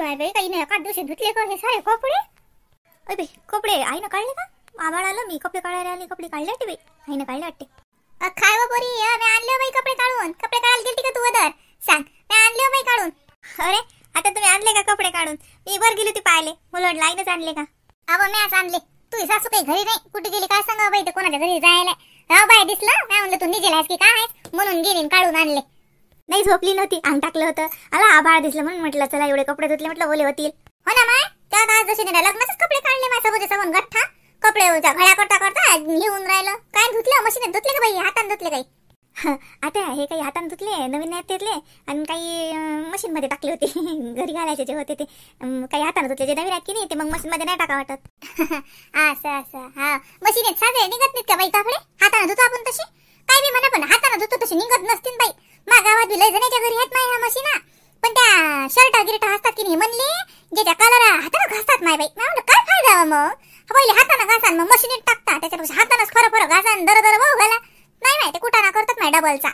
नाही बाई, काही नाही, एका दिवशी धुतले का हे सारे कपडे? अरे बाई, कपडे आईनं काढले का? आभाळ आलं, मी कपडे काढायला आले, कपडे काढले वाटते बाई, आईनं काढले वाटते. काय व पोरी, मी आणले बाई कपडे काढून. कपडे काढायला गेलती का तू अदर? सांग, मी आणले बाई काढून. अरे आता तुम्ही आणले का कपडे काढून? मी वर गेली होती पाहिले, मला वाटलं आईनंच आणले का? अहो मॅच आणले. तू सासू काही घरी नाही, कुठे गेली काय सांगा बाई, ते कोणाच्या घरी जायला. राव बाई दिसलं मी म्हणलं तू निजेलास की काय म्हणून गेली काढून आणले. नाही झोपली नव्हती, अंग टाकलं होतं. आला आभाळ दिसलं म्हणून म्हटलं चला एवढे कपडे धुतले, म्हटलं ओले होतील. हो ना माय, त्यात आज जसे लग्नाचेच कपडे काढले माझ्या सोबत गठ्ठा कपडे घड्या करता करता घेऊन राहिलं. काय धुतलं? मशीन धुतले का बाई, हाताने धुतले काही? आता हे काही हाताने धुतले, नवीन नाही घेतले, आणि काही मशीन मध्ये टाकले होते. घरी घालायचे जे होते ते काही हाताने धुतले, जे नवीन आहेत की नाही ते मग मशीन मध्ये नाही टाका वाटत. असं असं. हा, मशीनेत साधे निघत नाहीत का बाई कपडे? हाताने धुतो आपण तसे काय बी म्हणा, पण हाताने धुतो तसे निघत नसतील बाई. मा गावात लय जणांच्या घरी आहेत नाही ह्या मशीना, पण त्या शर्ट गिरट असतात की नाही म्हणले ज्याच्या कलर हाताने घासतात नाही बाई. म्हणलं काय फायदा मग, पहिले हाताने घासा मग मशीनीत टाकता, त्याच्यापेक्षा हातानेच खरं खरं घासा दर दर भाऊ घाला. नाही माहिती कुठाना करतात नाही डबलचा.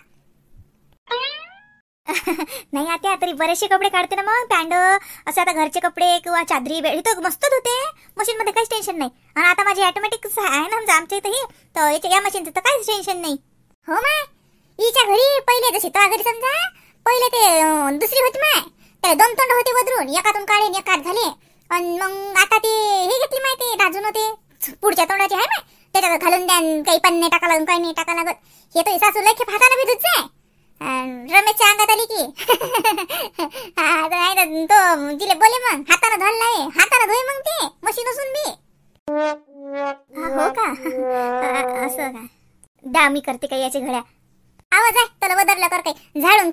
नाही आता तरी बरेचसे कपडे काढते ना मग, पॅन्ट असं आता घरचे कपडे किंवा चादरी बेडी तर मस्त धुते मशीन मध्ये, काहीच टेन्शन नाही. आणि आता माझी ऑटोमॅटिक आहे ना आमच्या इथे, तर या मशीनचं तर काहीच टेन्शन नाही. हो माय, हिच्या घरी पहिले जशी तो घरी समजा पहिले ते दुसरी होती माय, त्याला दोन तोंड होते बदलून, एकातून काढे एकात झाले. आणि मग आता ते हे घेतली माहिती डाजून होते पुढच्या तोंडाची आहे माय, त्याच्यात घालून द्या, काही पण नाही टाका लागून काही नाही टाका लागत. हे तर सासू लय हाताने बी धुत जाय. रमेशच्या अंगात आली की तो तिले बोले मग हाताने धरलाय, हाताने धुई मग ते मशीन असून बी. हो का? असं का? द्या मी करते काही याची घड्या. आवाज आहे त्याला बदललं कर काही, झाडून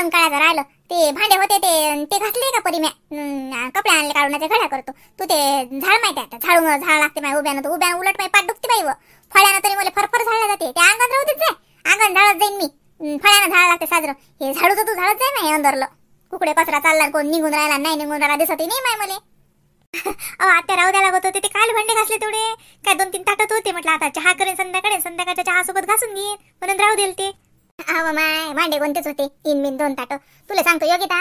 काढायचं राहिलं. ते भांडे होते ते घातले का परी म्या, कपडे आणले काढून घड्या करतो. तू ते झाड माहिती आता झाड लागते माय उभ्यानं, तो उभ्यानं उलट माय पाठ दुखते बाई. व फळ्यानं तरी मला फरफर झाडला जाते, ते अंगात राहू देत जाय, अंगात झाडत जाईन मी. फळ्यानं झाड लागते साजरं, हे झाडू तर तू झाडत जाय नाही अंदरलं. कुकडे कचरा चालला, कोण निघून राहिला नाही निघून राहिला दिसत नाही माय मले. आता राहू द्यायला लागत होते, ते काल भांडे घासले तेवढे काय 2-3 ताटात होते. म्हटलं आता चहा करेन संध्याकाळच्या चहा सोबत घासून घेईन म्हणून राहू देल ते. अहो माय भांडे कोणतेच होते, 3-2 ताट. तुला सांगतो योगिता,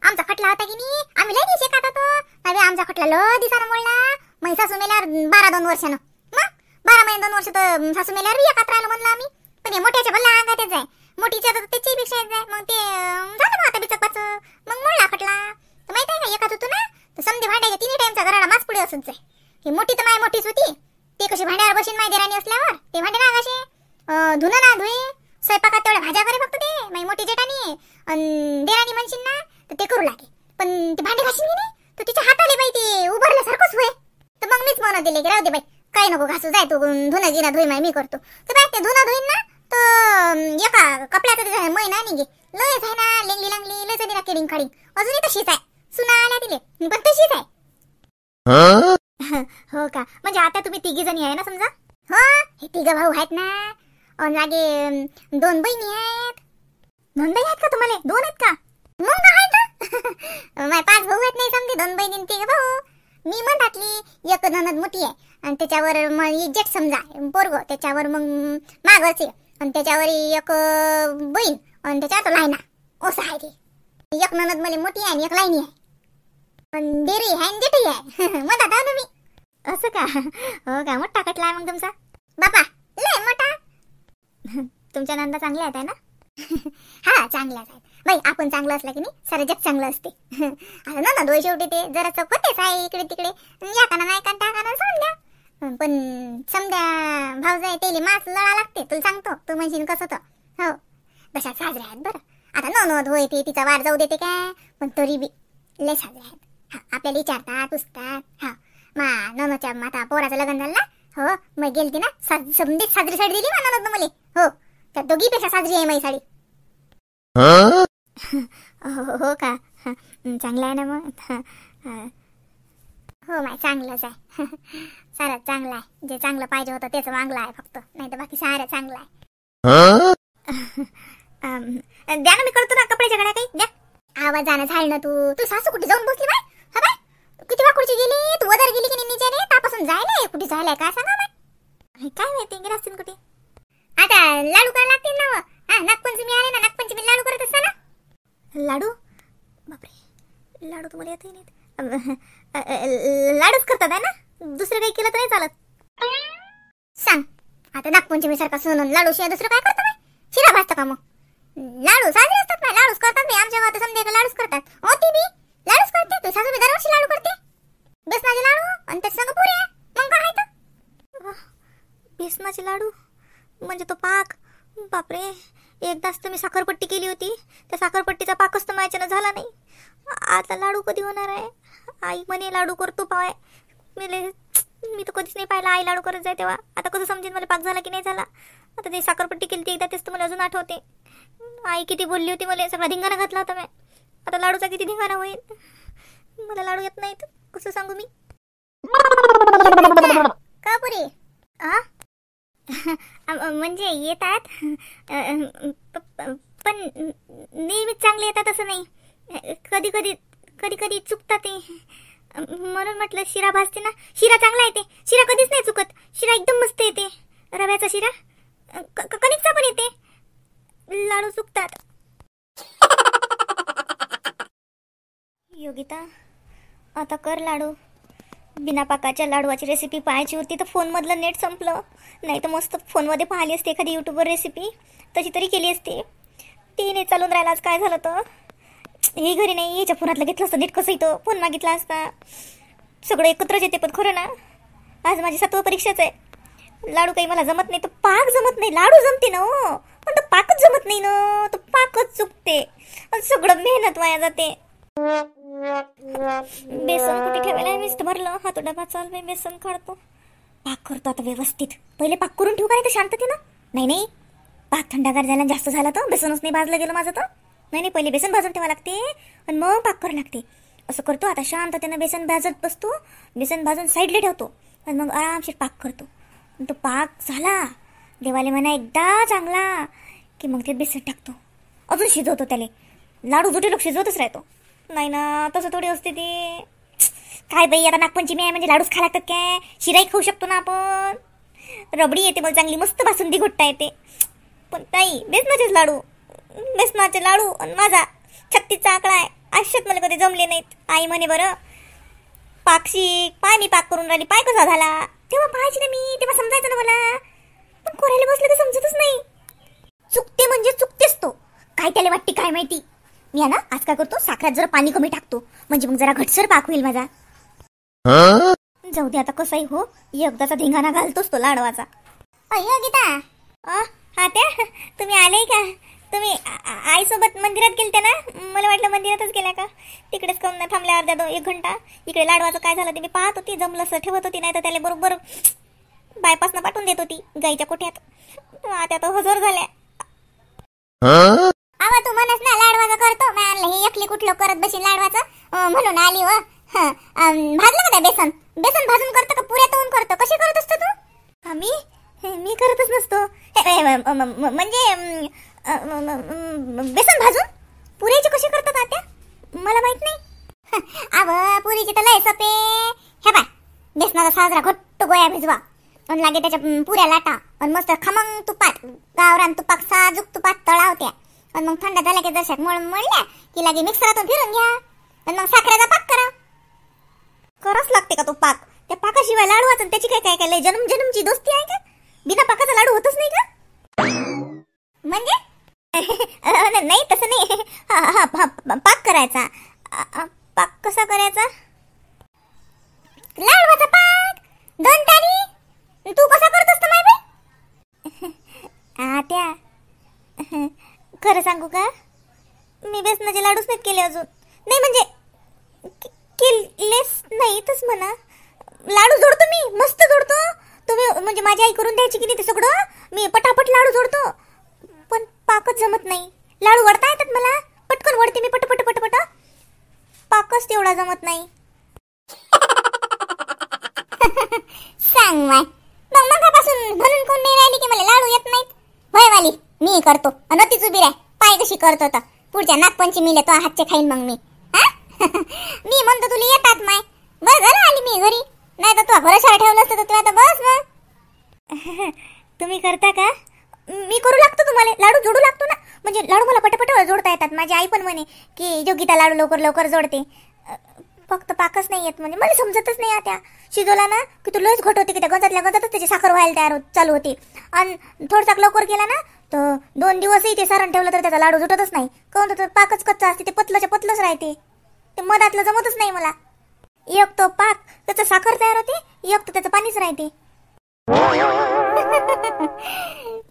आमचा खटला होता की नाही, आम्ही लय दिवशी खात होतो. अरे आमचा खटला लय दिसानं मोडला. मग सासू मेल्यावर 12-2 वर्षानं, मग 12 महिने 2 वर्ष तर सासू मेल्यावर एकात राहिलं म्हणलं आम्ही. पण हे मोठ्याच्या भल्ला अंगातच जाय, मोठीच्या तर त्याची पेक्षा येत जाय. मग ते झालं मग आता बिचकपाच, मग मोडला खटला. तर माहित आहे का एकात होतो ना तर समजे भांड्याच्या 3 टाइमचा घराला मास पुढे असून जाय. ही मोठी तर माय मोठीच होती, ते कशी भांड्यावर बशीन माय देराणी असल्यावर ते भांडे ना कसे धुणं ना धुई, स्वयंपाकात तेवढ्या भाज्या करे फक्त ते माई मोठी जेठाणी. देराणी म्हणशील ना तर ते करू लागे, पण ते भांडे घासीन नाही तर तिच्या हाताले बाई ते उभारल्यासारखंच होय. तर मग मीच म्हणत दिले की राहू दे बाई, काही नको घासू, जाय तू धुणं गिना धुई माय मी करतो. तर बाई ते धुणं धुईन ना तर एका कपड्याचं मैना निघे लयच आहे ना, लेंगली लांगली लयच दिला केडिंग खाडिंग अजूनही तशीच आहे. सुना आल्या तिले पण तशीच आहे. हो का? म्हणजे आता तुम्ही 3 जणी आहे ना समजा? हो, हे 3 भाऊ आहेत ना, आणि लागे 2 बहिणी आहेत. 2 बहिणी आहेत का तुम्हाला? 2 आहेत का? मग आहेत माय 5 भाऊ आहेत नाही समजे, 2 बहिणी 3 भाऊ. मी म्हणतातली एक ननद मोठी आहे, आणि त्याच्यावर मग जेठ समजा पोरगो, त्याच्यावर मग मागचे, आणि त्याच्यावर एक बहीण, आणि त्याच्यावर लायना. असं आहे ते. एक ननद मला मोठी आहे आणि एक लायनी आहे, पण देरी आहे आणि जेठी आहे. म्हणतात ना मी. असं का? हो का? मोठा खटला आहे मग तुमचा बापा, लय मोठा. तुमच्या नंदा चांगल्या आहेत ना? हा चांगल्याच आहेत बाई, आपण चांगलं असलं की नाही सारं जग चांगलं असते. आता ना दोय शेवटी ते जरा होतेच आहे इकडे तिकडे, या काना नाही का त्या काना समजा. पण समजा भाऊ जाय तेले मास लळा लागते. तुला सांगतो, तू म्हणशील कसं तर हो तशा साजऱ्या आहेत बरं. आता ननद होय ते तिचा वार जाऊ देते काय, पण तरी बी लय साजऱ्या आहेत. हा, आपल्याला विचारतात पुसतात. हा, मा ननदच्या माता पोराचं लग्न झालं ना, हो मग गेलती ना समजेच साजरी साडी दिली मा ननद मला. हो, त्या दोघीपेक्षा साजरी आहे माझी साडी. हो का? चांगलं आहे ना मग. हो माय चांगलंच आहे. सारं चांगलं आहे, जे चांगलं पाहिजे होतं तेच मागलं आहे फक्त, नाही तर बाकी सारं चांगलं आहे. द्या ना, मी करतो ना कपड्याच्या घड्या काही द्या. आवाजानं झालं ना तू सासू कुठे जाऊन बसली बाय? हा बाय, किती वाकुडची गेली तू, वदर गेली की निघाले तापासून जायला कुठे जायला काय सांगा बाय? काय माहिती गेला असतील कुठे. आता लाडू काय लागतील ना? हा, नागपंचमी आले ना, नागपंचमी लाडू करत असता ना? लाडू? बापरे, लाडू तुम्हाला येतही नाहीत. लाडूच करतात आहे ना, दुसरं काही केलं तर नाही चालत. सांग आता, नागपंचमी सारखा सण लाडू शिवाय दुसरं काय करतात? शिरा भाजतं का मग? लाडू साजरे असतात ना, लाडूच करतात. मी आमच्या गावात समजा लाडूच करतात. ती बी लाडूच करते. तू सासू बी दरवर्षी लाडू करते, बेसनाचे लाडू आणि त्याच्या संग पुऱ्या. मग काय तर बेसनाचे लाडू म्हणजे तो पाक. बापरे, एकदाच तर मी साखरपट्टी केली होती, त्या साखरपट्टीचा पाकच तर माझ्यानं झाला नाही. आता लाडू कधी होणार आहे? आई म्हणे लाडू करतो पाय. मी तर कधीच नाही पाहिला आई लाडू करत जाय तेव्हा. आता कसं समजेन मला पाक झाला की नाही झाला? आता ते साखरपट्टी केली ती एकदा, तेच तर मला अजून आठवते. आई किती बोलली होती, मला सगळा धिंगाणा घातला होता मी. आता लाडूचा किती धिंगाणा होईल? मला लाडू येत नाहीत, कसं सांगू मी? का पुरी? म्हणजे येतात पण नेहमीच चांगले येतात असं नाही. कधी कधी चुकतात ते. म्हणून म्हटलं शिरा भाजते ना, शिरा चांगला येते. शिरा कधीच नाही चुकत. शिरा एकदम मस्त येते. रव्याचा शिरा, कणिकचा पण येते. लाडू चुकतात. योगिता, आता कर लाडू. बिना पाकाच्या लाडूची रेसिपी पाहायची होती तर फोनमधलं नेट संपलं. नाही तर मस्त फोनमध्ये पाहिली असते एखादी यूट्यूबवर रेसिपी, तशी तरी केली असती. ती नाही चालून राहिला. आज काय झालं तर हे घरी नाही, याच्या फोनातलं घेतलं असतं नेट. कसं येतं फोन मागितला असता. सगळं एकत्रच येते. पण खरं ना, आज माझी 7वी परीक्षाच आहे. लाडू काही मला जमत नाही, तर पाक जमत नाही. लाडू जमते ना हो, पण तो पाकच जमत नाही ना. तो पाकच चुकते, सगळं मेहनत वाया जाते. बेसन कुठे ठेवायला मीच भरलं. हा तो डबा चाल, मी बेसन काढतो. पाक करतो आता व्यवस्थित. पहिले पाक करून ठेवू काय तर शांततेनं. नाही, पाक थंडागार झाला, जास्त झाला तर बेसनच नाही भाजलं गेलं माझं तर. नाही, पहिले बेसन भाजून ठेवा लागते आणि मग पाक करावं लागते. असं करतो आता शांततेनं. बेसन भाजत बसतो, बेसन भाजून साईडला ठेवतो आणि मग आरामशीर पाक करतो. तो पाक झाला देवाले म्हणा एकदा चांगला की मग ते बेसन टाकतो. अजून शिजवतो त्याले. लाडू जुटे लोक शिजवतच राहतो. नाही ना, तसं थोडी असते ती. काय बाई, आता नागपंचमी आहे म्हणजे लाडूच खा लागतात काय? शिराही खाऊ शकतो ना आपण. रबडी येते मला चांगली, मस्त बासुंदी घोटता येते. पण ताई, बेसनाचे लाडू आणि माझा 36चा आकडा आहे. आयुष्यात मला कधी जमले नाहीत. आई म्हणे बरं पाक शिक, पाय मी पाक करून राहिली, पाय कसा झाला? तेव्हा पाहायची ना मी, तेव्हा समजायचं ना मला. पण करायला बसलं तर समजतच नाही. चुकते म्हणजे चुकतेच तो. काय त्याला वाटते काय माहिती. मी आहे ना आज काय करतो, साखरात जरा पाणी कमी टाकतो, म्हणजे मग जरा घटसर पाक होईल माझा. जाऊ दे आता, कसंही हो, एकदाचा धिंगाणा घालतोच तो लाडवाचा. अय्यो गीता, हा त्या तुम्ही आले का? तुम्ही आईसोबत मंदिरात गेलते ना? मला वाटलं मंदिरातच गेल्या का. तिकडेच काऊन नाही थांबल्या अर्धा 1 घंटा? इकडे लाडवाचं काय झालं ते मी पाहत होती. जमलं असं ठेवत होती, नाही तर त्याला बरोबर बायपासनं पाठवून देत होती गाईच्या कोठ्यात. आता तर हजर झाल्या. आवा तू म्हणस ना लाडवाचं करतो, मी आणलं हे एकली कुठलं करत बशीन लाडवाचं म्हणून आली. व भाजलं का ते बेसन भाजून करतो का पुऱ्या तळून करतो? कशी करत असतो तू? मी करतच नसतो. म्हणजे बेसन भाजून पुऱ्याची कशी करतात आत्या? मला माहित नाही. आव पुरीची तर लय सोपे. हे बाय, बेसनाचा साजरा घट्ट गोया भिजवा आणि लागे त्याच्या पुऱ्या लाटा आणि मस्त खमंग तुपात, गावरान तुपात, साजूक तुपात तळावत्या आणि मग थंड झाल्या की जशात मळल्या की लागे मिक्सरातून फिरून घ्या आणि मग साखरेचा पाक करा. कराच लागते का तो पाक? त्या पाकाशिवाय लाडू वाचन त्याची काय काय लय जन्मची दोस्ती आहे का? बिना पाकाचा लाडू होतच नाही का? म्हणजे नाही तसं नाही. पाक करायचा. पाक कसा करायचा? लाडवाचा पाक 2 तारी. तू कसा करत असतो माय बाई? आत्या खरं सांगू का, मी बेसनाचे लाडूच नाहीत केले अजून. नाही म्हणजे केलेच नाहीतच म्हणा. लाडू जोडतो मी, मस्त जोडतो. तुम्ही म्हणजे माझी आई करून द्यायची की नाही ते सगळं मी पटापट लाडू जोडतो, पण पाकच जमत नाही. लाडू वडता येतात मला, पटकन वडते मी पटपट. पाकच तेवढा जमत नाही. सांग माय, मग मगापासून म्हणून कोण नाही राहिली की मला लाडू येत नाहीत. होय वाली, मी करतो. अनतीच उभी राह, पाय कशी करतो तर पुढच्या नागपंचमीला तो हातचे खाईन मग मी. मी म्हणतो तुला येतात माय. बस झालं आली मी घरी, नाही तर तू भरोसा ठेवलं असतं तर तू आता बस मग. तुम्ही करता का? मी करू लागतो तुम्हाला, लाडू जोडू लागतो ना. म्हणजे लाडू मला पटापट जोडता येतात. माझी आई पण म्हणे की योगिता लाडू लवकर लवकर जोडते. फक्त पाकच नाही येत. म्हणजे मला समजतच नाही. आता शिजवला ना की तू लयच घट होते की त्या गंजातल्या गंजातच त्याची साखर व्हायला चालू होती. आणि थोडसा लवकर केला ना तर 2 दिवसही ते सारण ठेवलं तर त्याचा लाडू जुटतच नाही. काहून तर पाकच कच्चा असते. ते पतलंच्या पतलंच राहते. ते मधातलं जमतच नाही मला. एक तो पाक त्याचं साखर तयार होते, एक तर त्याचं पाणीच राहते.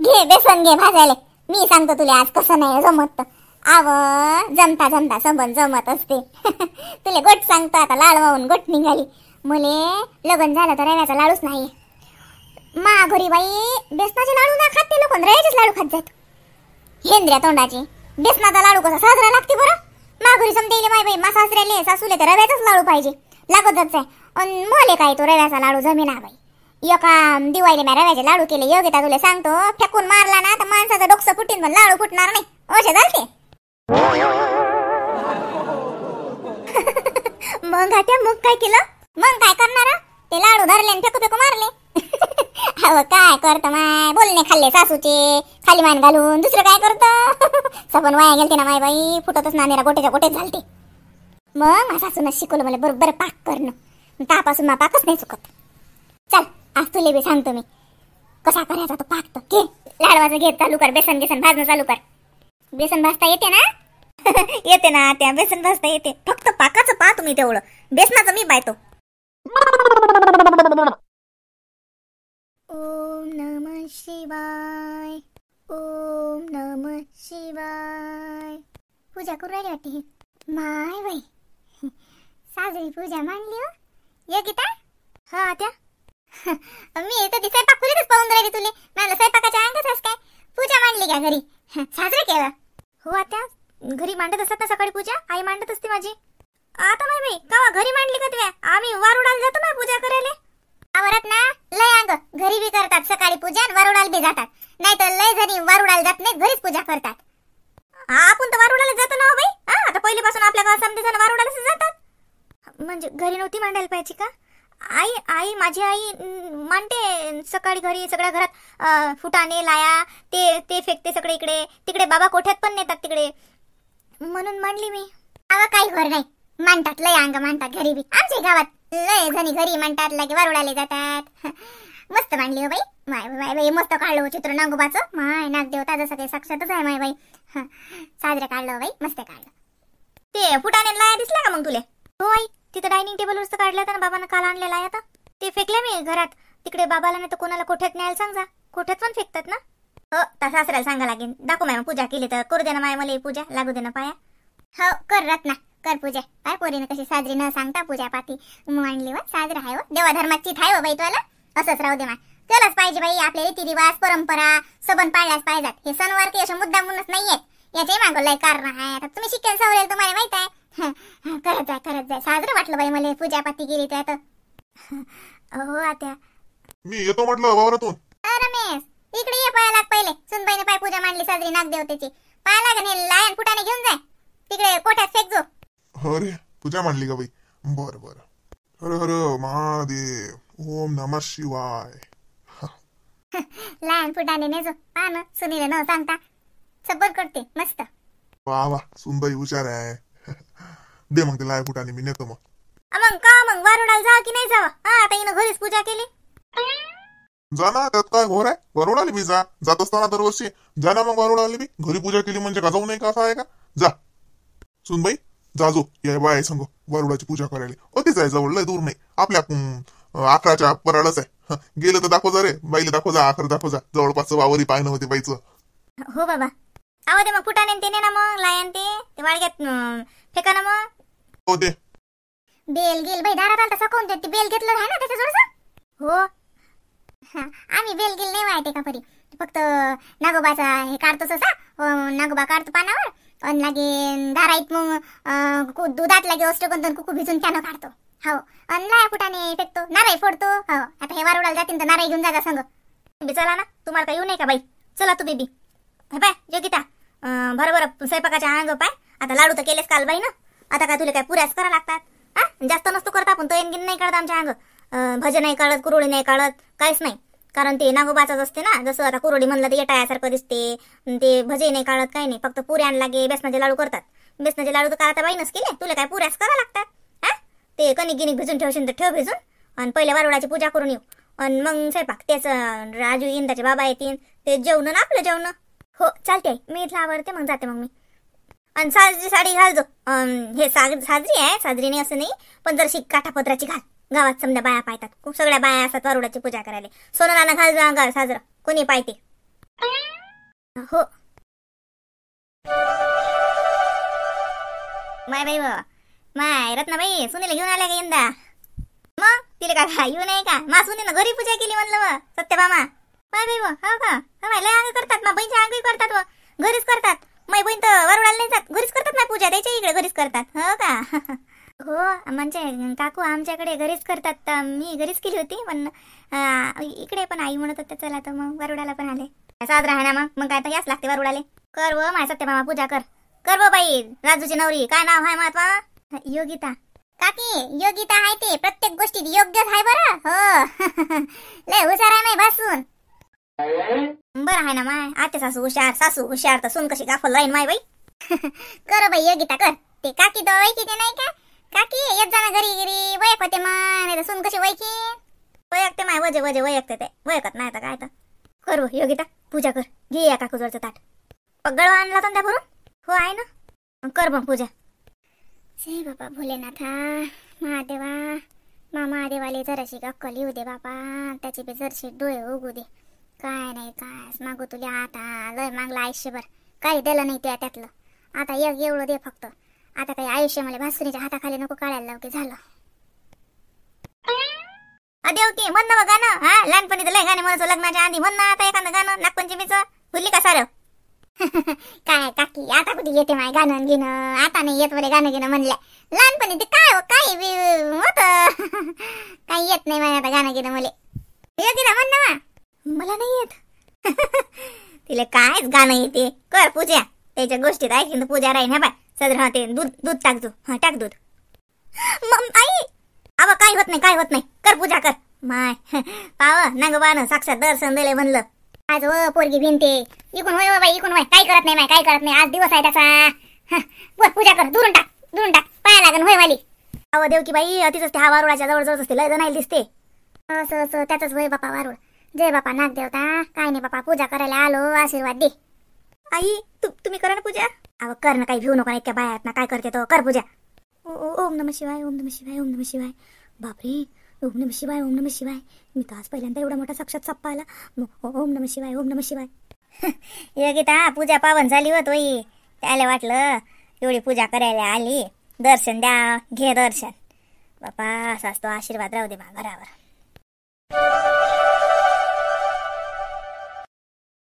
घे बेसन घे भाजायला. मी सांगतो तुला आज कसं नाही जमत. आव जमता जमता संबंध जमत असते. तुला गोट सांगतो आता. लाड वाहून गोट निघाली. मले लग्न झालं तर रव्याचा लाडूच नाही. मा घरी बाई बेसनाचे लाडू ना खात ते लोक, रव्याचेच लाडू खात जात. हेंद्र्या तोंडाचे. बेसनाचा लाडू कसा साजरा लागते बरं. मा घरी समजेले माय बाई मा सासऱ्याले सासूले तर रव्याचाच लाडू पाहिजे. लागतच आहे. आणि मले काय तो रव्याचा लाडू जमेना बाई. एका दिवाळीला मी रव्याचे लाडू केले. योगिता तुला सांगतो फेकून मारला ना तर माणसाचं डोकं फुटीन पण लाडू फुटणार नाही. असे झालते. मग आता मग काय केलं. मग काय करणार. ते लाडू धरले आणि फेकू फेकू मारले. अहो काय करत माय. बोलणे खाल्ले सासूचे खाली मान घालून. दुसरं काय करत. सबन वाया गेलते ना माय बाई. फुटतच नानेरा गोटेच्या गोटेच झालते. मग माझ्या सासून शिकवलं मला बरोबर पाक करणं. त्यापासून मा पाकच नाही चुकत. चल आज तुले बी सांगतो मी कसा करायचा तो पाक. तो घे लाडवाचं घे चालू कर. बेसन भाजणं चालू कर. बेसन भाजता येते ना. येते ना त्या बेसन भाजता येते. फक्त पाकाचं पा तुम्ही तेवढं. बेसनाचं मी पाहतो. ओम नमः शिवाय. ओम नमः शिवाय. पूजा करू राहिली वाटते. माय बाई साजरी पूजा मांडली हो. योगिता. हा त्या मी तर दिसाय पाकुलीच पाहून राहिली तुले. मला स्वयंपाकाच्या अंगातच काय पूजा मांडली का घरी. साजरं केलं. हो आता घरी मांडत असतात ना सकाळी पूजा. आई मांडत असते माझी. आता माय बाई कावा घरी मांडली का तुया. आम्ही वारुडाला जातो ना पूजा करायला. आवरत ना लय अंग. घरी बी करतात सकाळी पूजा आणि वारुडाला बी जातात. नाही तर लय जणी वारुडाला जात नाही घरीच पूजा करतात. आपण तर वारुडाला जातो ना बाई. आता पहिल्यापासून आपल्या गावात समजे जण वारुडालाच जातात. म्हणजे घरी नव्हती मांडायला पाहिजे का. आई माझी आई मांडते सकाळी घरी. सगळ्या घरात फुटाणे लाया ते फेकते सगळे इकडे तिकडे. बाबा कोठ्यात पण नेतात तिकडे. म्हणून मांडली मी. आवा काही घर नाही. मांडतात लय अंग मांडतात घरी बी. आमच्या गावात लय जणी घरी मांडतात लगे वारुडाले जातात. मस्त मांडली हो बाई. माय बाई मस्त काढलं चित्र नागोबाचं. माय नागदेवता जसं काही साक्षातच आहे माय बाई. साजरं काढलं बाई मस्त काढलं. ते फुटाणे लाया दिसला का मग तुले. हो आई तिथं डायनिंग टेबलवरच काढलं होतं ना. बाबांना काल आणलेला आहे आता. ते फेकले मी घरात. तिकडे बाबाला नाही तर कोणाला कोठ्यात न्यायला सांग जा. कोठ्यात पण फेकतात ना. हो तर सासऱ्याला सांगा लागेल. दाखव माय पूजा केली तर करू दे ना माय मला पूजा. लागू दे ना पाया. हो कर रत्ना कर पूजा. काय पोरीने कशी साजरी न सांगता पूजा पाठी मांडली व. साजरा आहे व. देवा धर्माची थाय हो बाई तुला. असंच राहू दे माय. केलंच पाहिजे बाई. आपले रीतिरिवाज परंपरा सबन पाळल्याच पाहिजेत. हे सणवार काही असे मुद्दामूनच नाहीये. याचे मागं लय कारण आहे. आता तुम्ही शिकेल सवरेल तुम्हाला माहित आहे. करत जाय. साजरं वाटलं बाई मला पूजा पाठी केली तर. हो आता मी येतो म्हटलं वावरातून. रमेश इकडे ये. पाया लाग पहिले. सुनबाईने पाय पूजा मांडली साजरी नागदेवतेची. पाया लाग आणि लायन फुटाने घेऊन जाय. तिकडे कोठ्यात फेक जो. अरे पूजा मांडली का बाई. बरं. हर हर महादेव. ओम नमः शिवाय. लायन फुटाने नेजो. पहा ना सुनीले न सांगता सबन करते मस्त. वा सुनबाई हुशार आहे. दे मग ते लाय फुटाने मी नेतो मग. मग वारुडाला जा की नाही जावा. आता हिनं घरीच पूजा केली. जा ना त्यात काय घोर आहे. वरुडाली मी जात असताना दरवर्षी जा ना. मग वरुडाली मी घरी पूजा केली म्हणजे का जाऊ नाही का असं आहे का. जा सुनबाई जाजो या बाय संग वरुडाची पूजा करायला. अतिच आहे जवळ लय दूर नाही. आपल्या 11च्या पराडच आहे. गेलं तर दाखव जा रे बाईला. दाखव जा आखर दाखव जा. जवळपासचं वावरी पाहिलं होते बाईचं. हो बाबा आवा दे मग फुटाने ते ने ना मग लायन ते वाळग्यात फेका ना मग. हो दे. बेल गेल बाई दारात आलता सकाळून. ते बेल घेतलं आहे ना त्याच्या जोरचं. हो आम्ही बेल गेल नाही माहिती का परी. फक्त नागोबाचा हे काढतोच असा. नागोबा काढतो पानावर आणि लागे दाराईत मग दुधात लागे अष्टगंधन कुकू भिजून त्यानं काढतो. हो आणि लाया फुटाने फेकतो. नारळ फोडतो. हो आता हे वारुडाला जातील तर नारळ घेऊन जागा संग. चला ना तुम्हाला काय येऊ नाही का बाई. चला तू बेबी. हे पाय योगिता बरोबर स्वयंपाकाच्या अंग पाय. आता लाडू तर केलेस काल बाई ना. आता काय तुला काय पुऱ्याच करा लागतात. जास्त नसतो करत आपण. तो एनगिन नाही काढत आमच्या अंग. भजन नाही काढत कुरुळी नाही काढत काहीच नाही. कारण ते नागोबाचाच असते ना. जसं आता कुरोडी म्हणलं तर येटायासारखं दिसते, ते भजे नाही काढत काही नाही, फक्त पुऱ्या लागे बेसनाचे लाडू करतात. बेसनाचे लाडू तर आता बाईनच केले, तुला काय पुऱ्याच करा लागतात. हा ते कणिक गिनिक भिजून ठेवशील तर ठेव भिजून, आणि पहिले वरुडाची पूजा करून येऊ, आणि मग स्वयंपाक. तेच राजू येईन, त्याचे बाबा येतील, ते जेवण ना आपलं जेवण. हो चालते, मी इथलं आवडते, मग जाते मग मी. आणि साजरी साडी घालजो. हे साजरी आहे, साजरी नाही असं नाही, पण जर काठापत्राची घाल. गावात समजा बाया पाहतात, खूप सगळ्या बाया असतात वरुडाची पूजा करायला. सोनं नाणं घालजो अंगावर साजरं, कोणी पाहते. हो माय बाई माय रत्नाबाई सुनीला घेऊन आल्या का यंदा? मग तिला काय येऊ नाही का? मा सुनीनं घरी पूजा केली म्हणलं सत्यभामा. माय बाई हो का? लय अंग करतात, मा बहीणच्या अंगही करतात व घरीच करतात. मै बहीण तर वरुडाला नाही जात, घरीच करतात ना पूजा, त्याच्या इकडे घरीच करतात. हो का? हो म्हणजे काकू आमच्याकडे घरीच करतात, मी घरीच केली होती, पण इकडे पण आई म्हणत होते चला तर मग वरुडाला पण आले. साजरा आहे ना, मग काय तर याच लागते वरुडाले. कर व माय सत्यभामा पूजा कर व बाई. राजूची नवरी काय नाव आहे महात्मा? योगिता. काकी योगिता आहे, ते प्रत्येक गोष्टीत योग्यच आहे बरं. हो लय हुशार आहे माय भासून. बरं आहे ना माय, आते सासू हुशार तर सून कशी गाफल राहीन माय बाई. कर बाई योगिता कर. ते काकी तर वैकी ते नाही का? काकी येत जाणं घरी वयक होते मग, नाही तर सून कशी वैकी? वयकते माय वजे वयकते ते, वयकत नाही तर काय तर. कर व योगिता पूजा कर, घे या काकू जोडचं ताट. पगड आणला तर त्या भरून? हो आहे ना, कर मग पूजा. जय बाबा भोलेनाथा, महादेवा, महादेवाले जराशी अक्कल येऊ दे बापा, त्याचे बी जरशी डोळे उगू दे. काय नाही काय मागू तुला आता, लय मागला आयुष्यभर, काही दिलं नाही त्यातलं. आता एवढं दे फक्त. आता काही आयुष्य मला भासुरीच्या हाताखाली नको काढायला लाव की झालं. देवकी म्हण ना गाणं. हा लहानपणी तर लय गाणे म्हणायचो लग्नाच्या आधी. म्हण ना आता एखादं गाणं नागपंचमीचं, भुलली का सारं? काय काकी आता कुठे येते माय गाणं घेणं, आता नाही येत बरे गाणं घेणं म्हणल्या. लहानपणी ते काय होत काही येत नाही माय आता गाणं घेणं मला. योगिता म्हण ना. मला नाही येत. तिला कायच गाणं येते. कर पूजा, त्याच्या गोष्टीत ऐकून तर पूजा राहीन. हा बाय सदर ते दूध टाक जो. हा टाक दूध. आई अव काय होत नाही, कर पूजा कर. माय पाव नागोबानं साक्षात दर्शन दिले म्हणलं. आज व पोरगी भिनते, इकून होय बाई इकून होय, काही करत नाही. आज दिवस आहे त्याचा. वर पूजा कर, दुरून टाक पाया लागन होय वाली. अव देवकी बाई अतिच असते, हा वारुळाच्या जवळ असते, लय जणायला दिसते. असं त्याच होय बापा वारुळ. जय बापा नागदेवता. काय नाही बापा पूजा करायला आलो, आशीर्वाद दे. आई तुम्ही करा ना पूजा. अव कर ना, काही भिऊ नको, इतक्या बाया आहेत ना, काय करते तो, कर पूजा. ओम नमः शिवाय, ओम नमः शिवाय, ओम नमः शिवाय. बापरे ओम नमः शिवाय, ओम नमः शिवाय. मी तर आज पहिल्यांदा एवढा मोठा साक्षात साप्पा आला. ओम नमः शिवाय, ओम नमः शिवाय. योगिता पूजा पावन झाली होत वही, त्याला वाटलं एवढी पूजा करायला आली, दर्शन द्या, घे दर्शन. बापा असाच तो आशीर्वाद राहू दे घरावर.